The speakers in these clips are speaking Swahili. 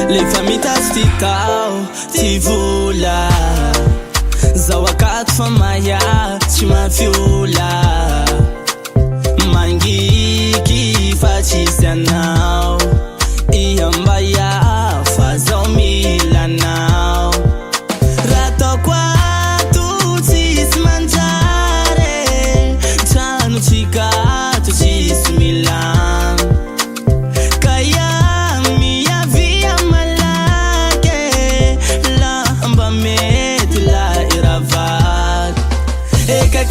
Le familles tasticao, ti vola Zawakat famaya, tu ma viola Mangi ki facisanao Iambaya fazao milanao Rato kwa tutis mangiare Tanu tika tutis milan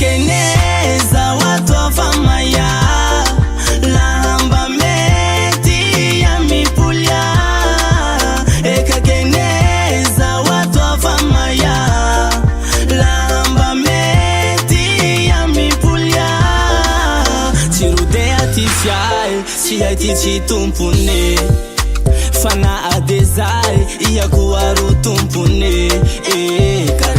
Keneza watu wa famaya Lamba meti ya mipulia Eka keneza watu wa famaya Lamba meti ya mipulia Tirude atifyai Chia itichi tumpune Fana adezai Iya kuwaru tumpune Eka